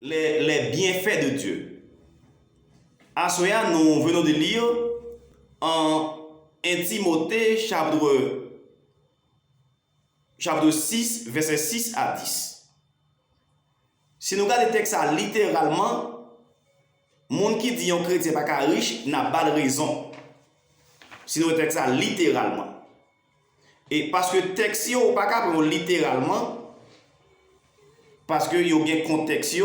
les bienfaits de Dieu. À cela, nous venons de lire en 1 Timothée chapitre 6, verset 6 à 10. Si nous regardons le texte littéralement, le monde qui dit un chrétien n'est pas riche n'a pas de raison. Si nous regardons le texte littéralement. Et parce que le texte n'est pas prendre littéralement, parce que il y a bien contexte,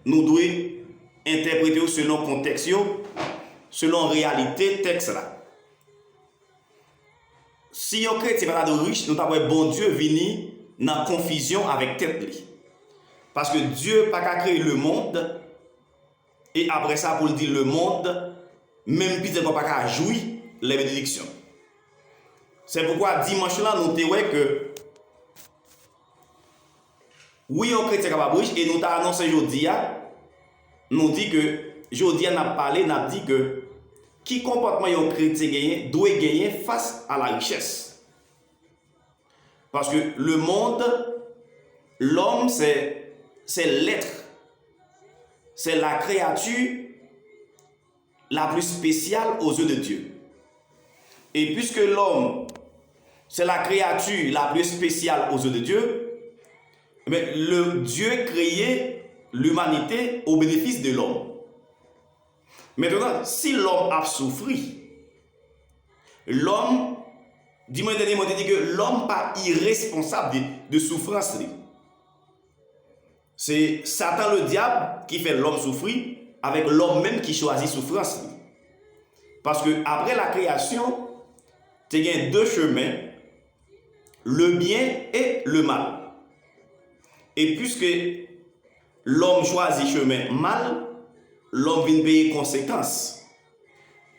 nous devons interpréter selon le contexte, selon la réalité texte là. Si un chrétien n'est pas de riche, nous avons bon Dieu venir dans confusion avec tête. Parce que Dieu n'a pas créé le monde, et après ça, pour dire le monde, même si on n'a pas jouir les bénédictions. C'est pourquoi dimanche là, nous avons que oui, un chrétien est capable riche, et nous avons annoncé aujourd'hui, nous dit que aujourd'hui, nous avons parlé, nous avons dit que qui comportement un chrétien doit gagner face à la richesse. Parce que le monde, l'homme, c'est l'être. C'est la créature la plus spéciale aux yeux de Dieu. Et puisque l'homme, c'est la créature la plus spéciale aux yeux de Dieu, mais le Dieu créait l'humanité au bénéfice de l'homme. Maintenant, si l'homme a souffert, l'homme, dis-moi dernièrement, dit que l'homme n'est pas irresponsable de souffrance. C'est Satan le diable qui fait l'homme souffrir avec l'homme même qui choisit souffrance. Parce que après la création, tu as deux chemins, le bien et le mal. Et puisque l'homme choisit chemin mal, l'homme vient payer conséquences.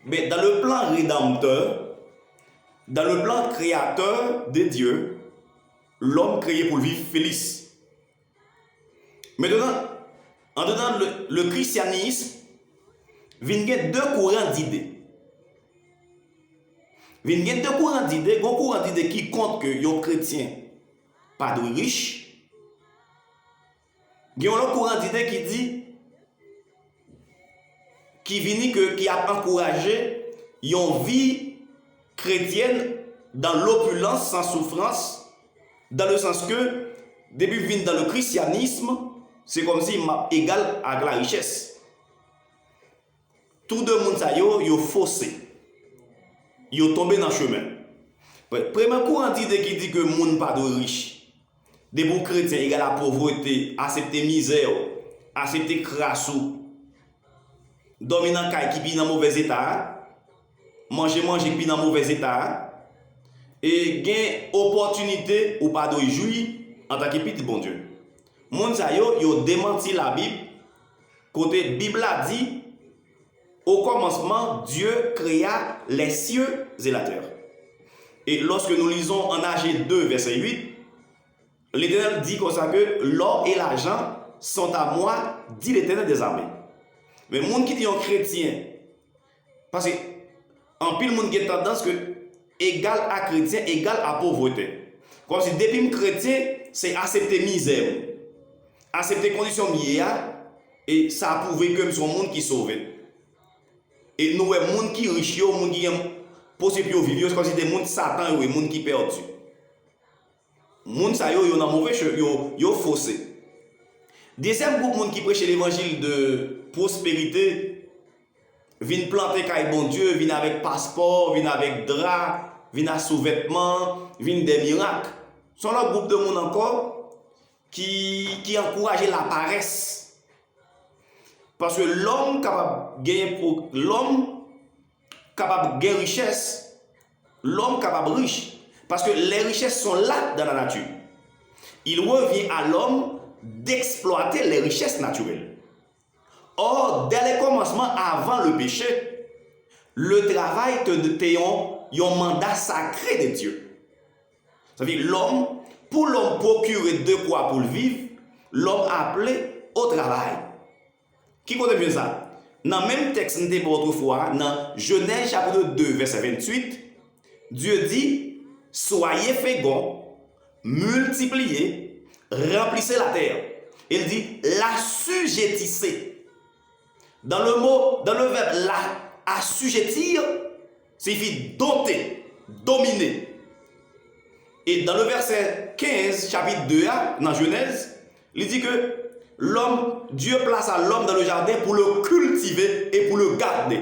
Mais dans le plan rédempteur, dans le plan créateur de Dieu, l'homme créé pour vivre felice. Maintenant, en dedans le christianisme, il y a deux courants d'idées. Il y a deux courants d'idées. Un courant d'idées qui compte que les chrétiens pas de riches. Il y a un autre courant d'idées qui dit qui a encouragé une vie chrétienne dans l'opulence sans souffrance, dans le sens que depuis venir dans le christianisme, c'est comme si il égal à la richesse. Tout le monde ça yo faussé. Yo tombé dans le chemin. Premier courant d'idée qui dit que le monde pas de riche. Des bons chrétiens égal à la pauvreté, accepter misère, accepter crassou. Dormir dans caille qui vit dans mauvais état, manger qui vit dans mauvais état, et gain opportunité ou pas de jouir en tant que petit bon Dieu. Moun sa yo démenti la Bible. Côté Bible a dit au commencement Dieu créa les cieux et la terre. Et lorsque nous lisons en Agé 2 verset 8, l'Éternel dit comme ça que l'or et l'argent sont à moi, dit l'Éternel des armées. Mais les gens qui disent chrétien, parce que en pile monde qui a tendance que égal à chrétien, égal à pauvreté. Comme si depuis chrétien, c'est accepter misère, accepter conditions mières, et ça a prouvé que c'est un monde qui sauve. Et nous, les gens qui sont riches, les gens qui ont possibilité de vivre, c'est comme si des gens Satan et des gens qui perdus. Les gens qui ont mauvais chemin, ils ont faussé. Deuxième groupe de gens qui prêchent l'évangile de prospérité, viennent planter caille bon Dieu, viennent avec passeport, viennent avec drap, viennent à sous-vêtements, viennent des miracles. Ce sont là groupe de monde encore qui encouragent la paresse. Parce que l'homme capable de gagner richesse, l'homme capable de riche. Parce que les richesses sont là dans la nature. Il revient à l'homme d'exploiter les richesses naturelles. Or, dès le commencement, avant le péché, le travail était un mandat sacré de Dieu. C'est-à-dire, pour l'homme procurer de quoi pour vivre, l'homme appelé au travail. Qui compte bien ça? Dans le même texte, nous avons autrefois, dans Genèse chapitre 2, verset 28, Dieu dit, soyez féconds, multipliez, remplissez la terre. Il dit l'assujettissez. Dans le verbe assujettir, signifie doter, dominer. Et dans le verset 15, chapitre 2, dans Genèse, il dit que Dieu plaça l'homme dans le jardin pour le cultiver et pour le garder.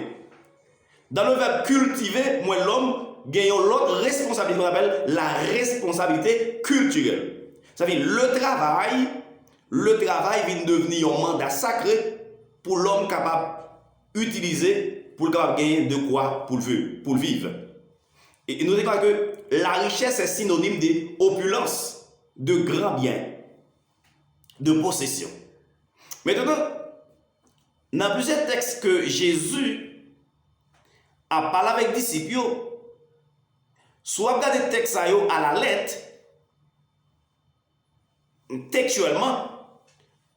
Dans le verbe cultiver, moi l'homme gagne l'autre responsabilité qu'on appelle la responsabilité culturelle. Ça veut dire le travail vient devenir un mandat sacré pour l'homme capable d'utiliser pour capable gagner de quoi pour vivre. Et nous déclarons que la richesse est synonyme d'opulence, de grands biens, de possession. Maintenant, dans plusieurs textes que Jésus a parlé avec les disciples, soit regardez le texte à la lettre, textuellement,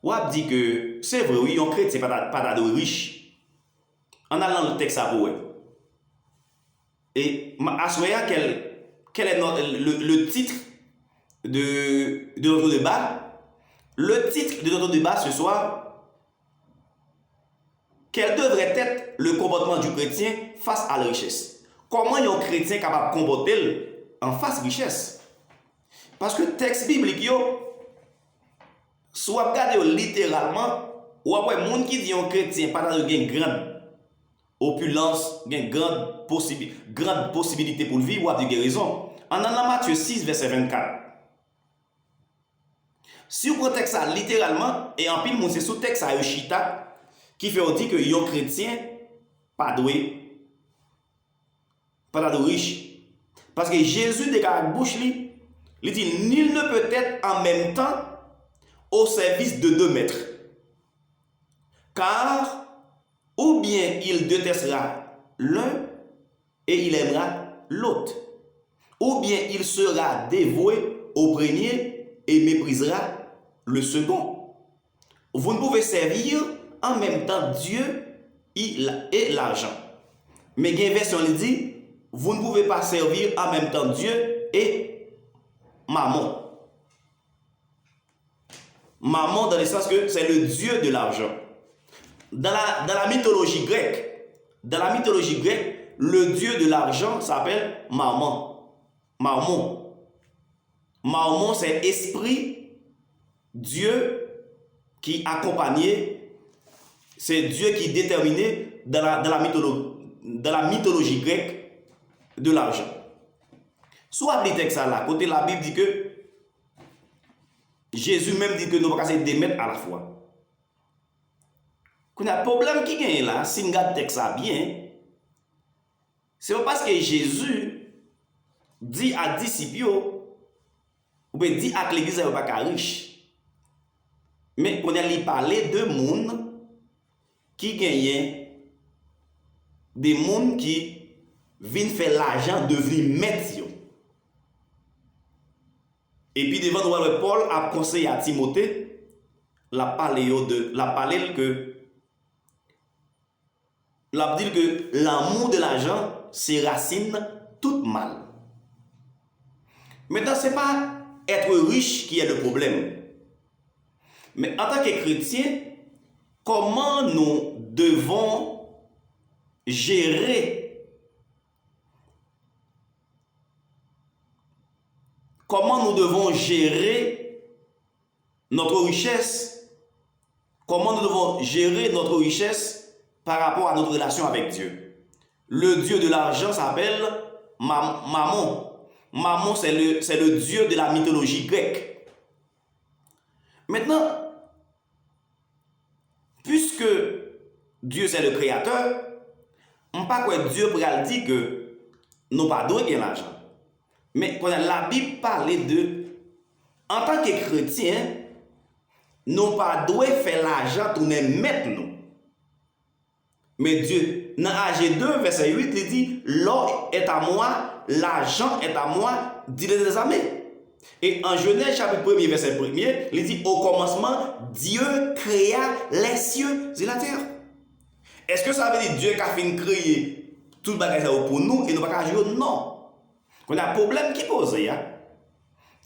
on dit que c'est vrai, oui, un chrétien pas de riche. En allant dans le texte à vous. Et à quel est le titre de notre débat? Le titre de notre débat ce soir, quel devrait être le comportement du chrétien face à la richesse? Comment est un chrétien capable de comporter en face de la richesse? Parce que le texte biblique, soit regardé littéralement, ou après, les gens qui disent un chrétien pas de une grande opulence, une grande possibilité pour vivre ou de guérison. En allant Matthieu 6, verset 24. Si vous prenez ça littéralement, et en pile, c'est sous texte à Yoshita, qui fait dire que les chrétiens pas doué, pas de riche. Parce que Jésus déclare avec bouche, il dit nul ne peut être en même temps au service de deux maîtres. Car ou bien il détestera l'un et il aimera l'autre, ou bien il sera dévoué au premier et méprisera le second. Vous ne pouvez servir en même temps Dieu et l'argent. Mais il y a une version qui dit, vous ne pouvez pas servir en même temps Dieu et maman. Maman dans le sens que c'est le Dieu de l'argent. Dans la mythologie grecque, le Dieu de l'argent s'appelle Mammon. Mammon, c'est esprit, Dieu qui accompagnait, c'est Dieu qui déterminait dans la mythologie grecque de l'argent. Soit les textes là, côté la Bible dit que Jésus même dit que nous ne pouvons pas des maîtres à la fois. Qu'on a un problème qui gagne là, si nous regardons le texte bien, c'est pas parce que Jésus dit à disciples, ou bien dit à l'église n'est pas riche, mais on a parlé de monde qui gagnent, des monde qui viennent faire l'argent devenir maître. Et puis devant nous, Paul a conseillé à Timothée la parler que l'amour de l'argent c'est racine tout mal. Maintenant, ce n'est pas être riche qui est le problème. Mais en tant que chrétien, comment nous devons gérer notre richesse? Comment nous devons gérer notre richesse par rapport à notre relation avec Dieu? Le Dieu de l'argent s'appelle Mammon. Mammon, c'est le Dieu de la mythologie grecque. Maintenant, puisque Dieu c'est le créateur, on ne peut pas Dieu pour dire que nous pas besoin de l'argent. Mais quand la Bible parle de, en tant que chrétien, nous pas besoin faire l'argent tourner maintenant. Mais Dieu, dans AG 2, verset 8, il dit, l'or est à moi, l'argent est à moi, dit les armées. Et en Genèse chapitre 1er, verset 1er, il dit, au commencement, Dieu créa les cieux et la terre. Est-ce que ça veut dire Dieu qui a fait créer tout le bagage pour nous et nous pas jouer? Non. On a un problème qui pose,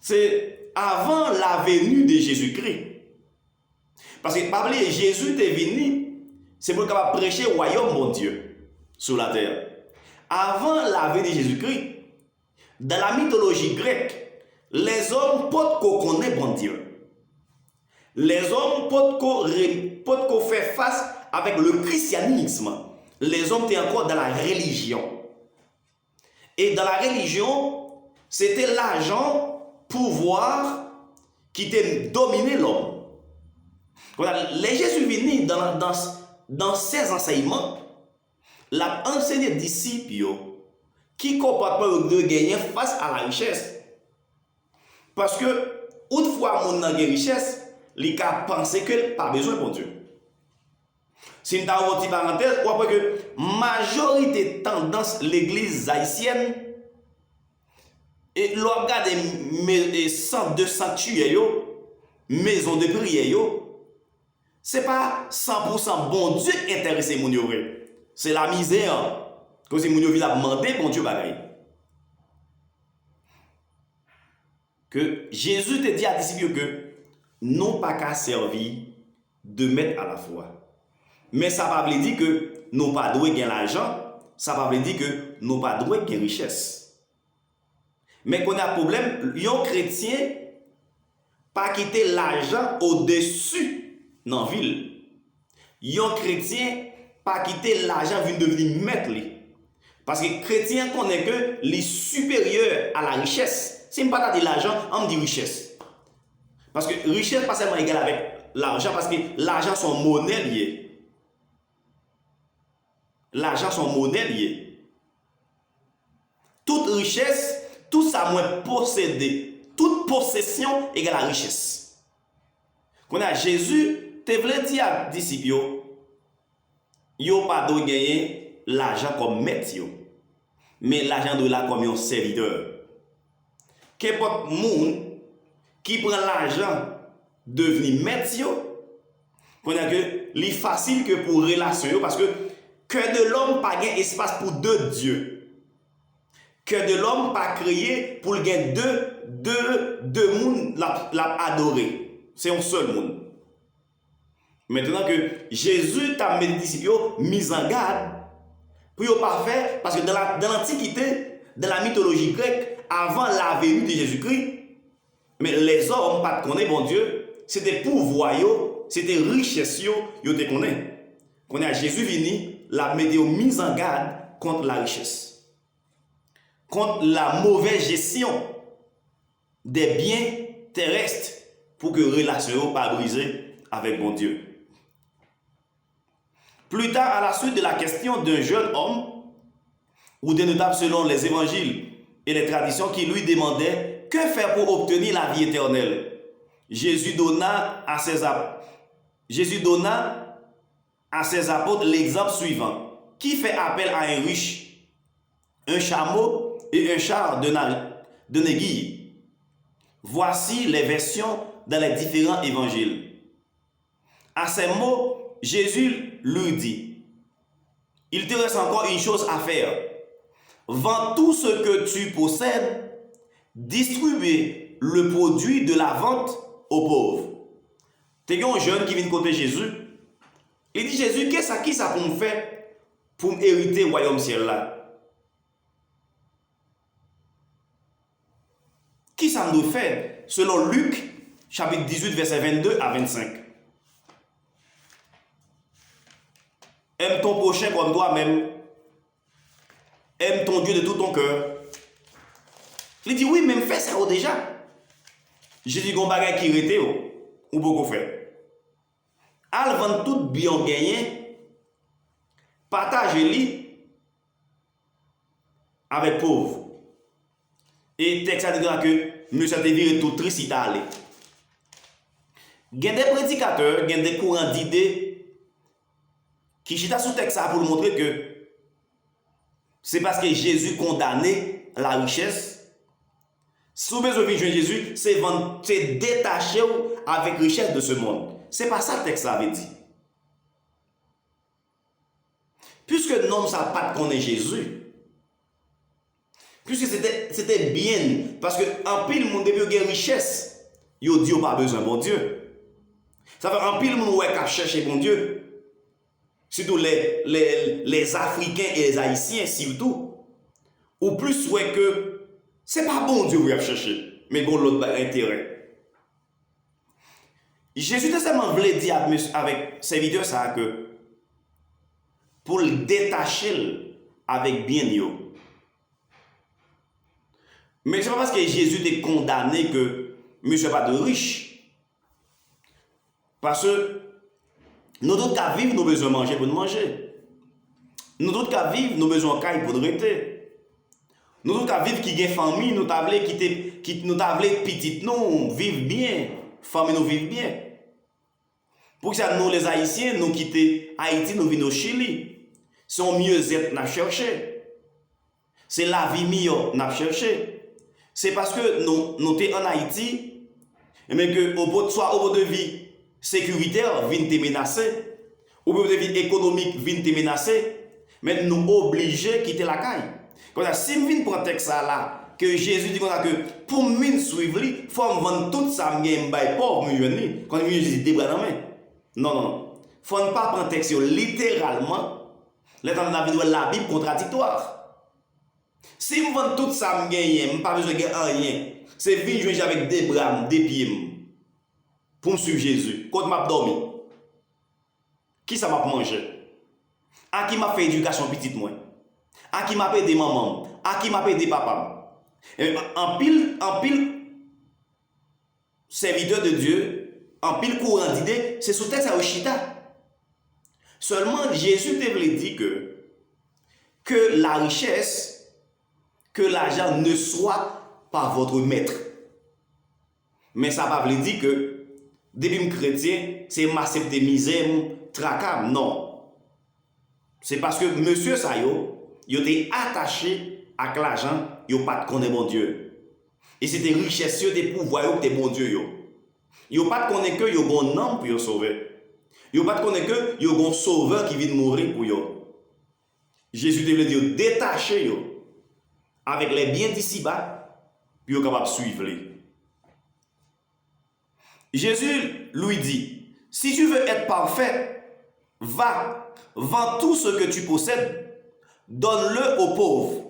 c'est avant la venue de Jésus-Christ. Parce que, pas oublier, Jésus est venu, c'est pour capable prêcher le royaume, mon Dieu, sur la terre. Avant la venue de Jésus-Christ, dans la mythologie grecque, les hommes peuvent connaître bon Dieu. Les hommes peuvent faire face avec le christianisme. Les hommes étaient encore dans la religion. Et dans la religion, c'était l'argent, pouvoir qui était dominé l'homme. Les Jésus venus dans ses enseignements, l'a enseigné aux disciples qui ne capable de gagner face à la richesse. Parce que, toutefois, mon a une richesse, il a pensé que pas besoin pour Dieu. Si nous avons une petite parenthèse, on voit que la majorité tendance l'église haïtienne, et l'on regarde des centres de sanctuaire, maisons de prière, ce n'est pas 100% bon Dieu intéressé mon yo. C'est la misère. Comme si mon yo vient demander bon Dieu bagaille. Que Jésus te dit à disciples que non pas qu'à servir de mettre à la foi. Mais ça ne veut pas dire que nous pas doué gagner l'argent, ça ne veut pas dire que nous pas doué gagner richesse. Mais qu'on a un problème, les chrétiens pas quitter l'argent au-dessus dans la ville. Les chrétiens pas quitter l'argent vient devenir maître. Parce que les chrétiens connaissent que les supérieurs à la richesse. Si je ne parle pas de l'argent, on me dit richesse. Parce que richesse pas seulement égale avec l'argent, parce que l'argent sont monnaie liée. L'argent sont monnaie liée. Toute richesse, tout ça moins possédé, toute possession égale à richesse. Quand on a Jésus, te voulait dire à disciples, yo pas de gagner l'argent comme maître, mais l'argent de là comme un serviteur. Qu'importe monde qui prend l'argent devenir maître, qu'on a que c'est facile que pour relation, parce que de l'homme pas gain espace pour deux dieux. Que de l'homme pas créé pour gagner deux mondes l'a adoré. C'est un seul monde. Maintenant que Jésus t'a mis les disciples mis en garde pour ne pas faire, parce que dans l'Antiquité, dans la mythologie grecque, avant la venue de Jésus-Christ, mais les hommes pas connaissent bon Dieu, c'était pouvoir, c'était richesse, ils te connaissent. Quand a Jésus venu, la météo mise en garde contre la richesse, contre la mauvaise gestion des biens terrestres pour que les relations ne pas brisées avec bon Dieu. Plus tard, à la suite de la question d'un jeune homme, ou d'un notable selon les évangiles et les traditions qui lui demandaient que faire pour obtenir la vie éternelle, Jésus donna à ses apôtres l'exemple suivant. Qui fait appel à un riche, un chameau et un char de aiguille? Voici les versions dans les différents évangiles. À ces mots, Jésus lui dit, il te reste encore une chose à faire. Vends tout ce que tu possèdes, distribue le produit de la vente aux pauvres. Tu as un jeune qui vient côté Jésus. Il dit, Jésus, qu'est-ce qui ça pour me faire pour hériter le royaume ciel là? Qui ça me doit faire? Selon Luc, chapitre 18, verset 22 à 25. Aime ton prochain comme toi-même. Aime ton Dieu de tout ton cœur. Il dit, oui, même fais ça déjà. Jésus, gon bagay qui rete ou beaucoup fait. Al vendre tout bien gagné, partagez-li avec pauvres. Et texte a dit que monsieur a viré tout triste si t'as allé. Il y a des prédicateurs, il y a des courants d'idées qui chita sous texte pour nous montrer que c'est parce que Jésus condamnait la richesse. Si vous besoin de Jésus, c'est détacher avec la richesse de ce monde. C'est pas ça le texte avait dit. Puisque l'homme ne savent pas qu'on est Jésus, puisque c'était bien, parce que en pile, mon début de richesse, il dit pas besoin de bon Dieu. Ça fait un pile moun qui chercher bon Dieu. Surtout les Africains et les Haïtiens, surtout. Ou plus ouais que c'est pas bon Dieu qui a cherché, mais bon l'autre intérêt. Jésus testament voulait dire avec serviteur ça que pour le détacher avec bien yo. Mais c'est pas parce que Jésus est condamné que monsieur pas de riche. Parce que nous d'autres qu'à vivre, nous besoin de manger pour nous manger. Nous d'autres qu'à vivre, nous besoin de caille pour nous rester. Nous d'autres qu'à vivre qui gagne famille, nous t'avons qui nous t'avons petite nous vivre bien, famille nous vivre bien. Pour ça nous les Haïtiens nous quitter Haïti, nous venons au Chili. Son mieux-être n'a cherché. C'est la vie meilleure n'a cherché. C'est parce que nous sommes en Haïti, mais que soit au bout de vie sécuritaire vient te menacer, au bout de vie économique vient te menacer, mais nous obligés de quitter la caille. Comme ça, si nous venons prendre texte là, que Jésus dit que pour nous suivre, il faut vendre tout ça, me pauvre, me jeune. Quand Jésus dit bras dans main. Non. Il faut ne pas prendre texte littéralement. Les temps de la Bible contradictoire. Si je vends tout ça, je n'ai pas besoin de rien. C'est vite jouer avec des bras, des pieds. Pour me suivre Jésus. Quand je m'a dormi. Qui ça m'a mangé? À qui m'a fait éducation petite moi? À qui m'a aidé maman? À qui m'a aidé papa? En pile serviteur de Dieu, en pile courant d'idées, c'est sous texte à Oshita. Seulement Jésus te voulait dire que la richesse, que l'argent ne soit pas votre maître. Mais ça ne veut pas dire que depuis que chrétien, c'est m'accepter misère, tracas. Non. C'est parce que monsieur Sayo, il était attaché à l'argent, il n'a pas de connaître bon Dieu. Et c'était richesse, des pouvoirs, des bon Dieu. Il n'a pas de connaître que il y a un bon homme pour sauver. Il n'a pas de connaître que il y a un sauveur qui vient mourir pour eux. Jésus devait dire détacher avec les biens d'ici-bas, puis vous capable de suivre. Jésus lui dit, si tu veux être parfait, va, vends tout ce que tu possèdes, donne-le aux pauvres,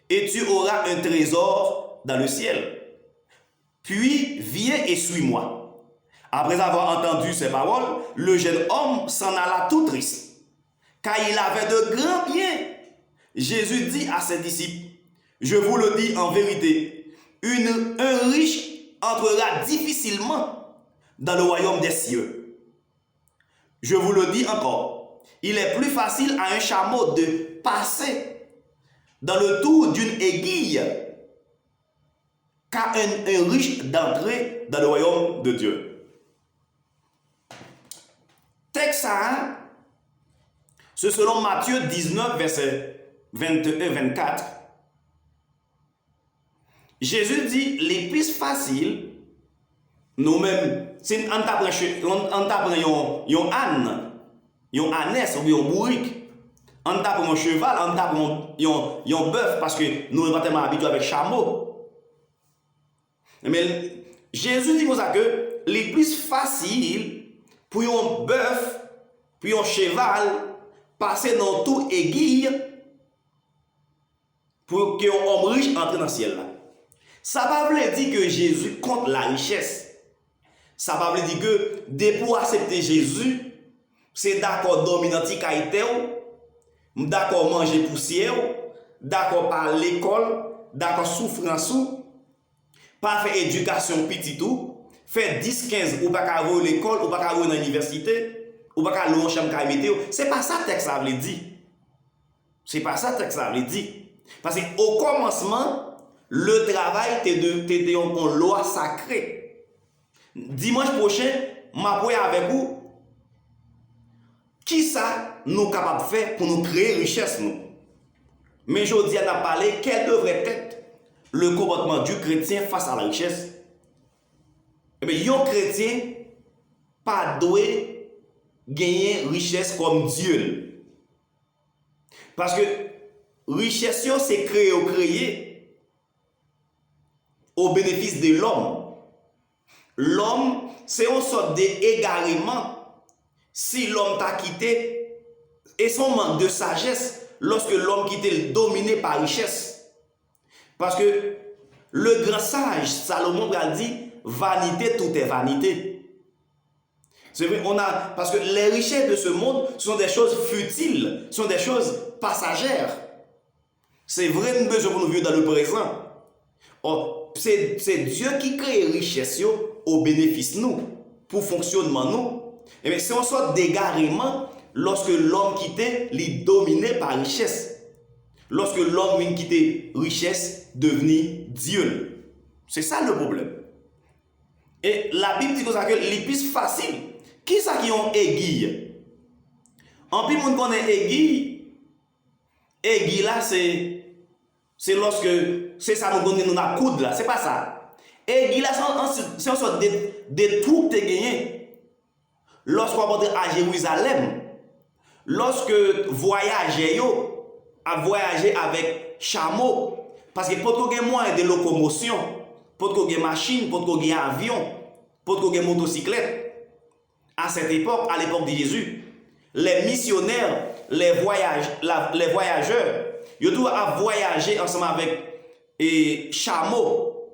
et tu auras un trésor dans le ciel. Puis viens et suis-moi. Après avoir entendu ces paroles, le jeune homme s'en alla tout triste, car il avait de grands biens. Jésus dit à ses disciples, je vous le dis en vérité, un riche entrera difficilement dans le royaume des cieux. Je vous le dis encore, il est plus facile à un chameau de passer dans le tour d'une aiguille qu'à un riche d'entrer dans le royaume de Dieu. Texte ça, c'est selon Matthieu 19, verset 21-24. Jésus dit, les plus faciles, nous-mêmes, si on t'apprend un âne, un ânesse ou un bourrique, on t'apprend un cheval, on t'apprend un bœuf, parce que nous sommes pas tellement habitués avec chameau. Mais Jésus dit comme ça que les plus faciles, pour un bœuf, puis un cheval, passer dans tout aiguille, pour qu'un homme riche entre dans le ciel là. Ça ne veut pas dire que Jésus compte la richesse. Ça ne veut pas dire que, dès pour accepter Jésus, c'est d'accord dormir dans le d'accord manger poussière, d'accord par l'école, d'accord souffrir en sous, pas faire éducation petit tout, faire 10-15 ou pas qu'à aller à l'école, ou pas qu'à aller dans l'université, ou pas qu'à aller en chambre qu'à météo. C'est pas ça que le texte ça veut dire. C'est pas ça que le texte ça veut dire. Parce qu'au commencement, le travail était en loi sacrée. Dimanche prochain, je vais avec vous. Qui ça nous sommes capables de faire pour nous créer richesse nous? Mais aujourd'hui, on a parlé quel devrait être le comportement du chrétien face à la richesse. Mais un chrétien pas doué gagner richesse comme Dieu. Parce que richesse c'est créer au bénéfice de l'homme. L'homme c'est une sorte d'égarement si l'homme t'a quitté et son manque de sagesse lorsque l'homme quitté dominé par richesse. Parce que le grand sage Salomon a dit vanité, tout est vanité. C'est vrai, parce que les richesses de ce monde sont des choses futiles, sont des choses passagères. C'est vrai, nous besoin pour nous vivre dans le présent. Or, c'est Dieu qui crée les richesses au bénéfice nous, pour fonctionnement nous. Et bien, c'est une sorte d'égarement lorsque l'homme quitté est dominé par richesse. Lorsque l'homme quitté richesse, devenu Dieu. C'est ça le problème. Et la Bible dit que l'épice facile. Qui ça qui ont aiguille? En plus, on connaît aiguille. Aiguille là, c'est lorsque c'est ça nous donne la coude là, c'est pas ça. Aiguille là, c'est une sorte de trou que tu as gagné. Lorsqu'on va à Jérusalem, lorsque voyager à voyager avec chameau, parce que pour qu'il y ait moyen de locomotion, pour qu'il y ait machine, pour qu'il y ait avion, pour qu'il y ait motocyclette. À cette époque, à l'époque de Jésus, les missionnaires, les voyageurs, ils doivent voyager ensemble avec et chameau.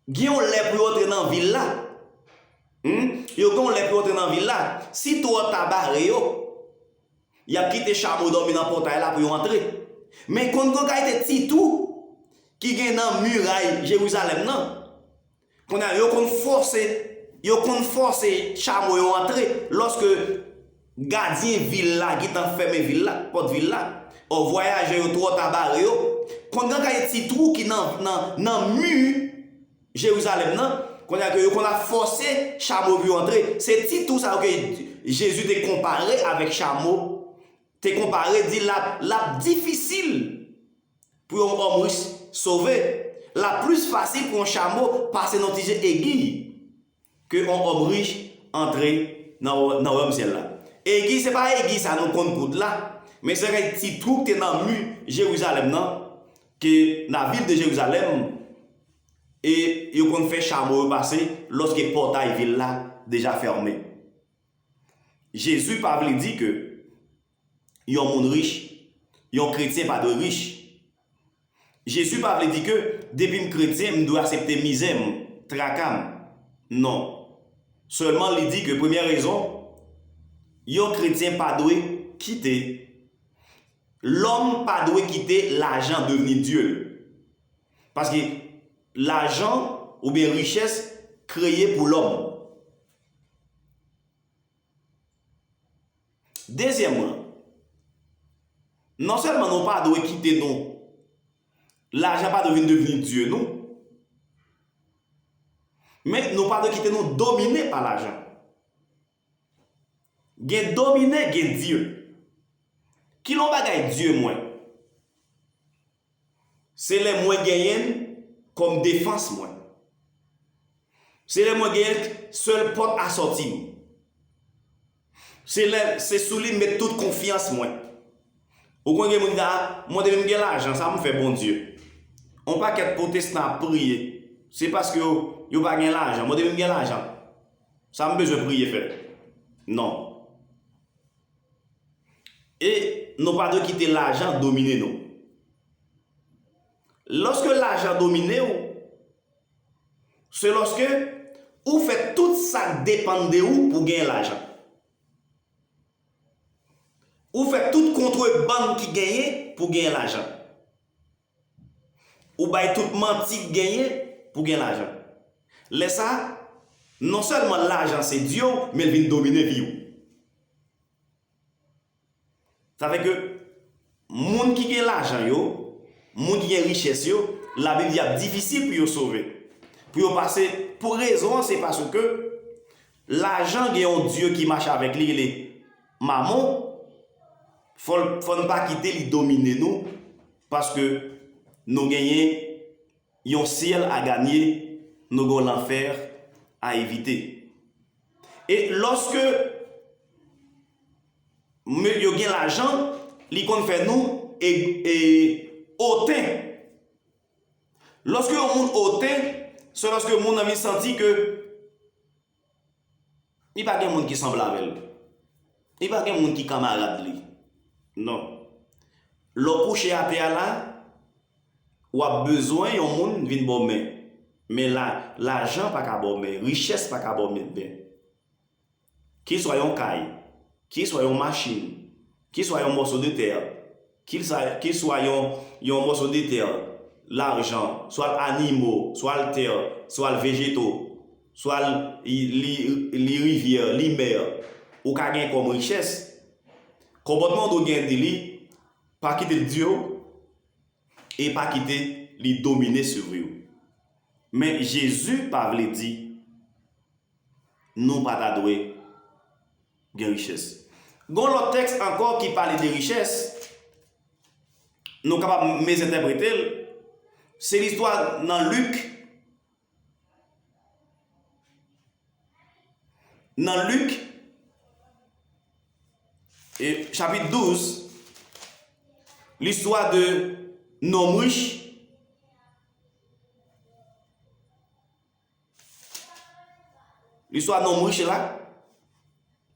Ils ont les plus entrer dans la ville là. Ils ont les plus entrer dans la ville là. Si toi t'as barré, il a quitté chameau dormi dans le portail là pour entrer. Mais quand on a été petit tout, qui est dans la muraille Jérusalem, non. Qu'on a forcé chameau à entrer lorsque gardien ville là qui t'en fermé ville là, porte ville là, au voyage au trop tabaré quand on a petit trou qui dans mur Jérusalem non, qu'on a forcé chameau à entrer, c'est petit tout ça que Jésus t'a comparé avec chameau, t'a comparé dit la difficile pour un homme riche sauver, la plus facile pour un chameau passer dans tige aiguille que un homme riche entrer dans le ciel là. Aiguille, c'est pas aiguille, ça nous compte coude là, mais c'est un petit trou qui est dans le mur Jérusalem, non? Que dans la ville de Jérusalem, et il qu'on fait chameau passer lorsque le portail ville là déjà fermé. Jésus parle dit que il y a un monde riche, il y a un chrétien pas de riche. Jésus parle dit que depuis un chrétien, je dois accepter misère, tracam. Non. Seulement, il dit que première raison, un chrétien pas doué quitter. L'homme pas doué quitter l'argent devenu Dieu. Parce que l'argent ou bien richesse créée pour l'homme. Deuxièmement, non seulement nous pas doué quitter nous, l'argent pas devenu Dieu nous. Mais nous pas de quitter nous dominés par l'argent. Gen dominé, gen Dieu. Qui l'on bagaille Dieu moins? C'est les moins gagnants comme défense moins. C'est les moins gagnants seule porte à sortir. C'est sous lui mettre toute confiance moins. Au quand gen moi de me l'argent, ça me fait bon Dieu. On pas qu'être protestant prier. C'est parce que yo pas gain l'argent, moi devine gain l'argent. Ça me besoin prier faire. Non. Et nous pas de quitter l'argent dominer nous. Lorsque l'argent domine c'est lorsque vous faites tout ça dépend de vous pour gagner l'argent. Vous faites tout contrebande qui gagne pour gagner l'argent. Ou bail tout menti gagner pour gagner l'argent. Laisse ça, non seulement l'argent c'est Dieu, mais il vient dominer vie. Ça fait que monde qui gagne l'argent yo, monde qui gagne richesse yo, la Bible est difficile pour sauver. Pour passer pour raison c'est parce que l'argent gagne un Dieu qui marche avec lui les maman faut ne pas quitter lui dominer nous parce que nous gagnons un ciel à gagner, nous avons l'enfer à éviter. Et lorsque nous avons l'argent, il fait nous et hautain. Lorsque on monde hautain, c'est lorsque mon ami senti que Il n'y a pas de monde qui semble avec elle. Il n'y a pas de monde qui camarade lui. Non. Le coucher à terre là, ou a besoin yon monde vinn bon mais là l'argent pas ka bon mais richesse pas ka bon bien. Qu'il soit yon caille, qu'il soit yon machine, qu'il soit yon morceau de terre, qu'il soit yon morceau de terre, l'argent, soit animaux, soit le terre, soit le végétaux, soit les rivières, les mers, ou ka gen comme richesse. Comportement do gen de li, pas quitter Dieu et pas quitter les dominer sur vous. Mais Jésus pas vle dit nous pas t'adouer de richesse. Gon l'autre texte encore qui parle de richesse, nous capables de interpréter, c'est l'histoire dans Luc. Dans Luc, et chapitre 12, l'histoire de nos riches. L'histoire de nos riches là,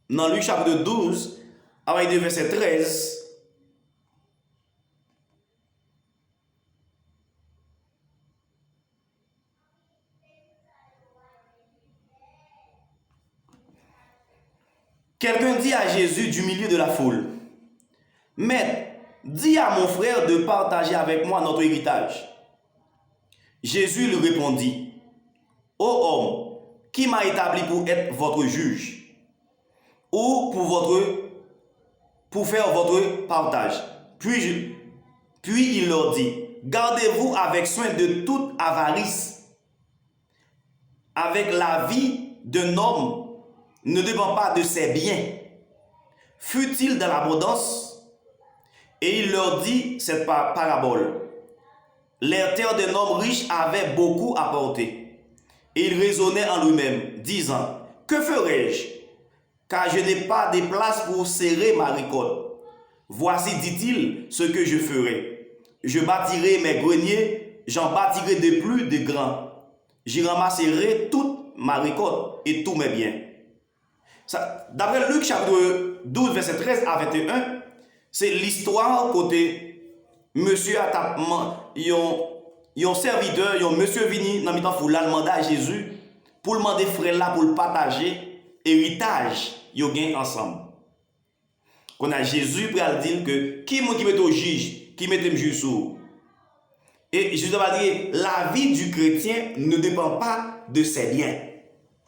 dans Luc chapitre 12, avec le verset 13, quelqu'un dit à Jésus du milieu de la foule, « Maître, dis à mon frère de partager avec moi notre héritage. » Jésus lui répondit, « Ô homme, qui m'a établi pour être votre juge ou pour faire votre partage? » Puis il leur dit, « Gardez-vous avec soin de toute avarice, avec la vie d'un homme ne dépend pas de ses biens. Fut-il dans l'abondance? » Et il leur dit cette parabole. Les terres d'un homme riche avaient beaucoup apporté. Et il raisonnait en lui-même, disant, « Que ferai-je? Car je n'ai pas de place pour serrer ma récolte. Voici, dit-il, ce que je ferai. Je bâtirai mes greniers, j'en bâtirai de plus de grands. J'y ramasserai toute ma récolte et tous mes biens. » D'après Luc chapitre 12, verset 13 à 21, c'est l'histoire côté monsieur a yon serviteur, yon monsieur vini dans mitan foule là demander à Jésus pour le demander frère là pour le partager héritage yo gen ensemble. Qu'on a Jésus pour dire que qui met au juge, qui met le juge sous. Et Jésus va dire la vie du chrétien ne dépend pas de ses biens.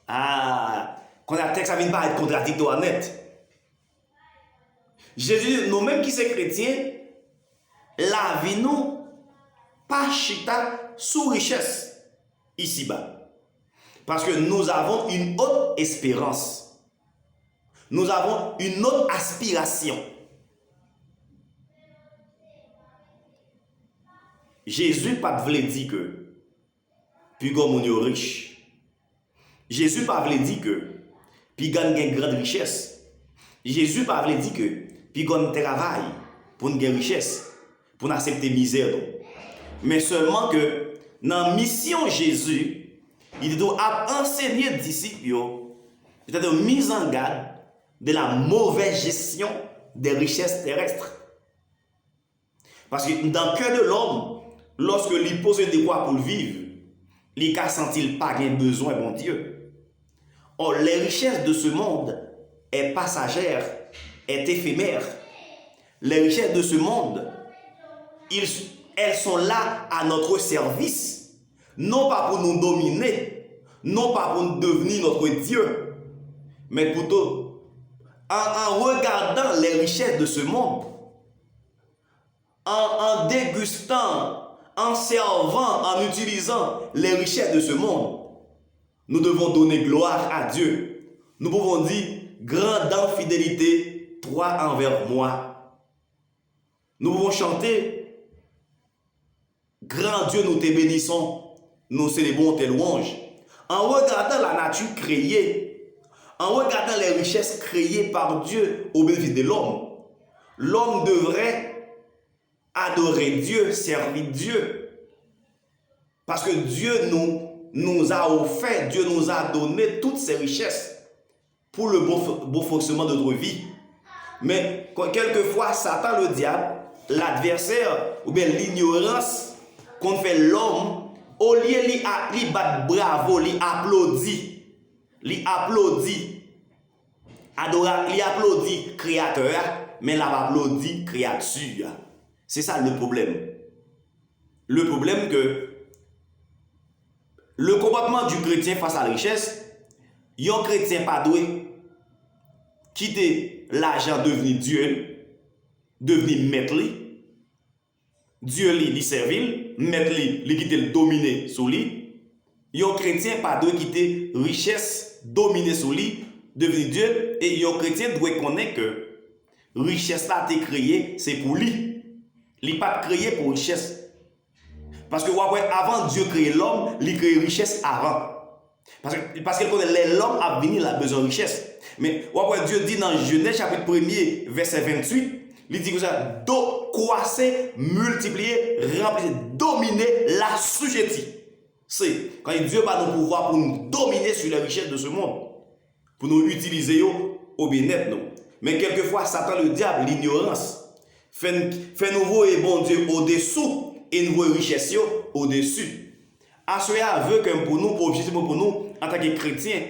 Ah, quand la texte ça vient pas être contradictoire net. Jésus dit nous-mêmes qui sommes chrétiens, la vie nous pas chita sous richesse ici-bas. Parce que nous avons une autre espérance. Nous avons une autre aspiration. Jésus pas voulu dire que puis comme on est riche. Jésus pas voulu dire que puis gagne une grande richesse. Jésus pas voulu dire que puis qu'on travaille pour une richesse, pour accepter misère. Mais seulement que dans la mission Jésus, il doit enseigner aux disciples, c'est-à-dire mise en garde de la mauvaise gestion des richesses terrestres. Parce que dans le cœur de l'homme, lorsque il possède de quoi pour vivre, il ne sent pas qu'il a besoin de bon Dieu. Or, les richesses de ce monde est passagère, est éphémère. Les richesses de ce monde, elles sont là à notre service, non pas pour nous dominer, non pas pour nous devenir notre Dieu, mais plutôt en regardant les richesses de ce monde, en dégustant, en servant, en utilisant les richesses de ce monde, nous devons donner gloire à Dieu. Nous pouvons dire, grand dans fidélité, toi envers moi. Nous pouvons chanter, grand Dieu, nous te bénissons, nous célébrons tes louanges. En regardant la nature créée, en regardant les richesses créées par Dieu au bénéfice de l'homme, l'homme devrait adorer Dieu, servir Dieu. Parce que Dieu nous a offert, Dieu nous a donné toutes ces richesses pour le bon fonctionnement de notre vie. Mais quelquefois, Satan, le diable, l'adversaire, ou bien l'ignorance qu'on fait l'homme, au lieu de battre bravo, il applaudit. Il applaudit. Il applaudit créateur, mais il applaudit créature. C'est ça le problème. Le problème que le comportement du chrétien face à la richesse, un chrétien pas doué quitter l'argent devenir Dieu, devenir maître, Dieu li servir, maître li quitter le dominer sur lui. Un chrétien pas doué quitter richesse dominer sur lui, devenir Dieu, et un chrétien doit connaître que richesse là été créée, c'est pour lui. Il n'est pas créé pour richesse. Parce que avant Dieu créer l'homme, il crée richesse avant. Parce qu'il connaît l'homme a venu, il a besoin de richesse. Mais Dieu dit dans Genèse chapitre 1er, verset 28, il dit que ça, croissez, multiplier, remplir, dominer, la sujetti. C'est quand Dieu va nous pouvoir pour nous dominer sur les richesses de ce monde, pour nous utiliser au bien-être. Mais quelquefois, Satan, le diable, l'ignorance, fait nouveau et bon Dieu au-dessous et nouveau richesse au-dessus. Assoya veut que pour nous, objectivement pour nous, en tant que chrétiens,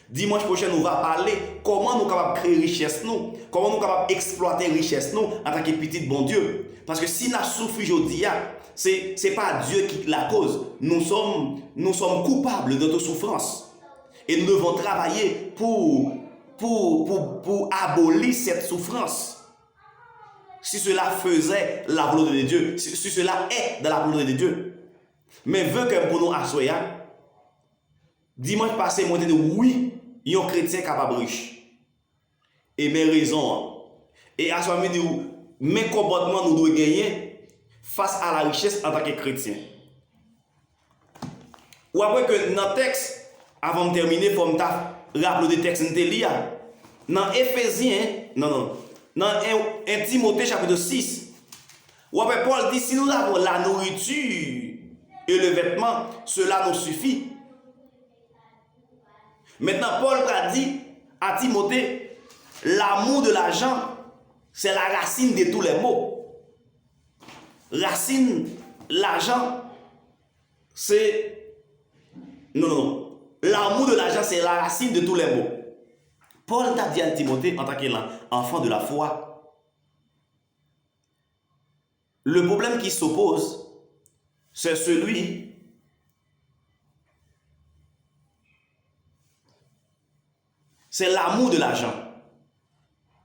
dimanche prochain, nous va parler comment nous sommes capables de créer richesse, comment nous sommes capables d'exploiter richesse en tant que petit bon Dieu. Parce que si nous souffrons aujourd'hui, ce n'est pas Dieu qui la cause. Nous sommes coupables de notre souffrance. Et nous devons travailler pour abolir cette souffrance. Si cela faisait la volonté de Dieu, si cela est dans la volonté de Dieu. Mais veut que pour nous assoyer, dimanche passé, moi, je dit oui, il y a un chrétien capable riche. Et mes raisons. Et à ce moment, mes comportements nous devons gagner face à la richesse en tant que chrétien. Ou après que dans le texte, avant de terminer, il faut me rappeler des textes que je dans Éphésiens, dans 1 Timothée chapitre 6, ou après Paul dit, si nous avons la nourriture et le vêtement, cela nous suffit. Maintenant, Paul a dit à Timothée, l'amour de l'argent, c'est la racine de tous les maux. Racine, l'argent, c'est... Non. L'amour de l'argent, c'est la racine de tous les maux. Paul t'a dit à Timothée, en tant qu'enfant de la foi, le problème qui s'oppose, c'est celui c'est l'amour de l'argent.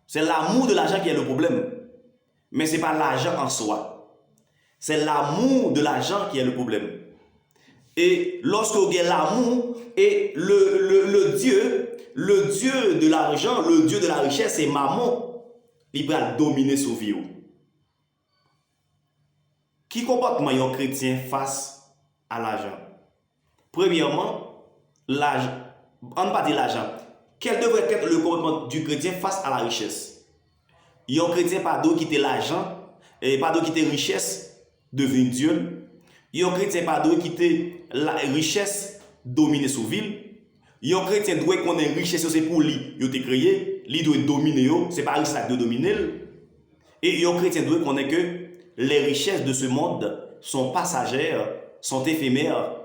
C'est l'amour de l'argent qui est le problème. Mais ce n'est pas l'argent en soi. C'est l'amour de l'argent qui est le problème. Et lorsque vous avez l'amour et le Dieu de l'argent, le Dieu de la richesse, c'est maman, il va dominer sa vie. Qui comportement un chrétien face à l'argent? Premièrement, l'argent. On ne pas dire l'argent. Quel devrait être le comportement du chrétien face à la richesse? Un chrétien pas d'eau quitter l'argent et pas d'eau quitter la richesse devenir Dieu. Un chrétien pas d'eau quitter la richesse dominer sa ville. Un chrétien doit connaître la richesse c'est pour lui, il a créé, il doit dominer, c'est pas ça qui doit dominer. Et un chrétien doit connaître que les richesses de ce monde sont passagères, sont éphémères,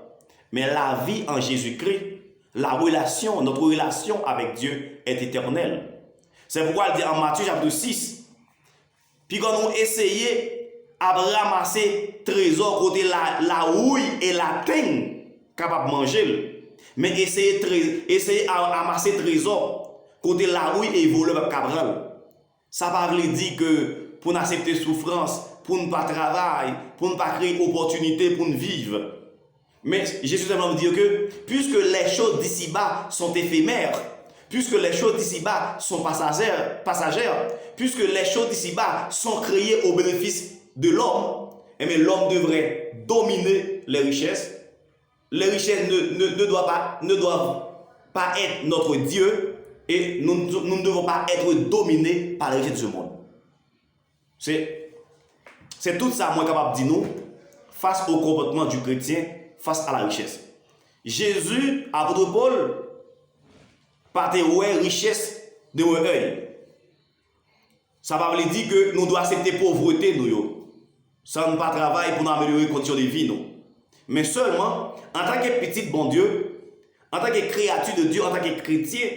mais la vie en Jésus-Christ, notre relation avec Dieu est éternelle. C'est pourquoi il dit en Matthieu chapitre 6, puis quand on essayait à ramasser trésor côté la houille et la teigne capable de manger, mais essayer à ramasser trésor côté la houille et voler avec cabral. Ça ne veut pas dire que pour accepter souffrance, pour ne pas travailler, pour ne pas créer opportunité pour ne vivre. Mais Jésus simplement vous dire que puisque les choses d'ici-bas sont éphémères, puisque les choses d'ici-bas sont passagères, puisque les choses d'ici-bas sont créées au bénéfice de l'homme, eh bien l'homme devrait dominer les richesses. Les richesses ne doivent pas être notre Dieu et nous ne devons pas être dominés par les richesses de ce monde. C'est tout ça moi capable de dire nous face au comportement du chrétien face à la richesse. Jésus, apôtre Paul, pas te ouais richesse de œil. Ça va veut dire que nous devons accepter pauvreté nous yo. Ça ne pas travailler pour nous améliorer les conditions de vie nous. Mais seulement en tant que petit bon Dieu, en tant que créature de Dieu, en tant que chrétien,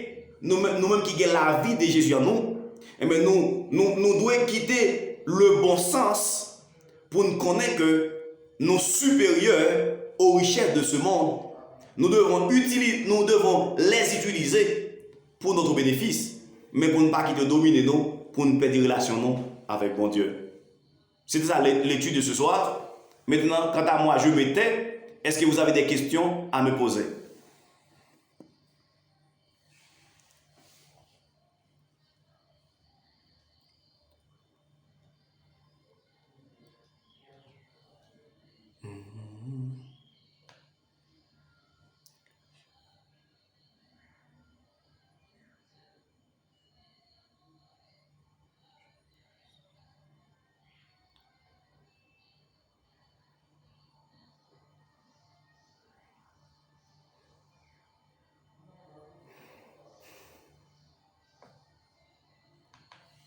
nous-mêmes qui avons la vie de Jésus en nous, eh bien, nous devons quitter le bon sens pour nous connaître que nous sommes supérieurs aux richesses de ce monde. Nous devons les utiliser pour notre bénéfice, mais pour ne pas quitter dominer nous, pour ne pas perdre relation nous avec bon Dieu. C'était ça l'étude de ce soir. Maintenant, quant à moi, je me tais. Est-ce que vous avez des questions à me poser?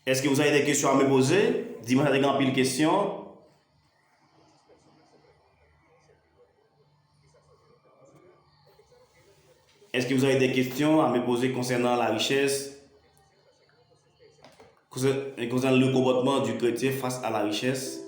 Est-ce que vous avez des questions à me poser? Dis-moi des grandes piles questions. Est-ce que vous avez des questions à me poser concernant la richesse, concernant le comportement du chrétien face à la richesse?